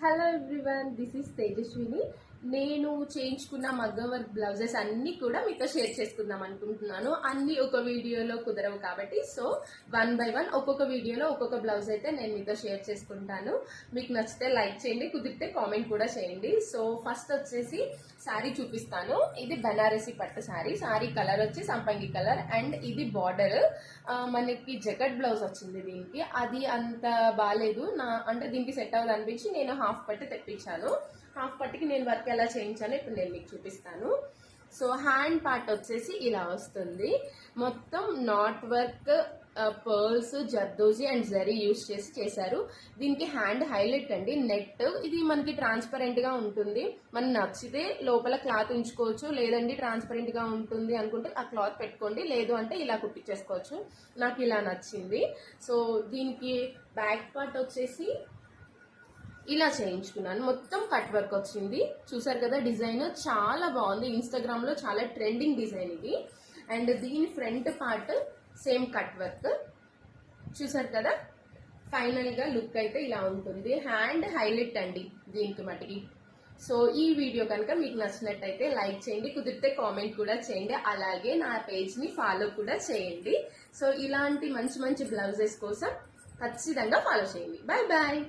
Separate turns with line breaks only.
Hello everyone, this is Tejaswini. నేను చేయించుకున్న మగ్గం వర్క్ బ్లౌజెస్ అన్నీ కూడా మీతో షేర్ చేసుకుందాం అనుకుంటున్నాను. అన్నీ ఒక వీడియోలో కుదరవు కాబట్టి సో 1 by 1 ఒక్కొక్క వీడియోలో ఒక్కొక్క బ్లౌజ్ అయితే నేను మీతో షేర్ చేసుకుంటాను. మీకు నచ్చితే లైక్ చేయండి, కుదిరితే కామెంట్ కూడా చేయండి. సో ఫస్ట్ వచ్చేసి శారీ చూపిస్తాను. ఇది బనారసి పట్టు శారీ. శారీ కలర్ వచ్చి సంపంగి కలర్ అండ్ ఇది బార్డర్. మనకి జకెట్ బ్లౌజ్ వచ్చింది దీనికి. అది అంత బాగాలేదు, అంటే దీనికి సెట్ అవ్వదు అనిపించి నేను హాఫ్ పట్టు తెప్పించాను. హాఫ్ పట్టుకి నేను వర్క్ ఎలా చేయించానో ఇప్పుడు నేను మీకు చూపిస్తాను. సో హ్యాండ్ పార్ట్ వచ్చేసి ఇలా వస్తుంది. మొత్తం not work, pearls, zardozi and zari use చేసి చేశారు. దీనికి హ్యాండ్ హైలైట్ అండి నెట్. ఇది మనకి ట్రాన్స్పరెంట్ గా ఉంటుంది. మనం నచ్చితే లోపల క్లాత్ ఉంచుకోవచ్చు, లేదండి ట్రాన్స్పరెంట్ గా ఉంటుంది అనుకుంటే ఆ క్లాత్ పెట్టుకోండి, లేదు అంటే ఇలా కుట్టించేసుకోవచ్చు. నాకు ఇలా నచ్చింది. సో దీనికి బ్యాక్ పార్ట్ వచ్చేసి ఇలా చేయించుకున్నాను. మొత్తం కట్ వర్క్ వచ్చింది. చూసారు కదా, డిజైన్ చాలా బాగుంది. ఇన్స్టాగ్రామ్ లో చాలా ట్రెండింగ్ డిజైన్ ఇది. అండ్ దీని front part same cut work. చూసారు కదా, ఫైనల్ గా లుక్ అయితే ఇలా ఉంటుంది. హ్యాండ్ హైలైట్ అండి దీనికి మటుకి. సో ఈ వీడియో కనుక మీకు నచ్చినట్టయితే లైక్ చేయండి, కుదిరితే కామెంట్ కూడా చేయండి, అలాగే నా పేజ్ ని ఫాలో కూడా చేయండి. సో ఇలాంటి మంచి మంచి బ్లౌజెస్ కోసం ఖచ్చితంగా ఫాలో చేయండి. Bye bye.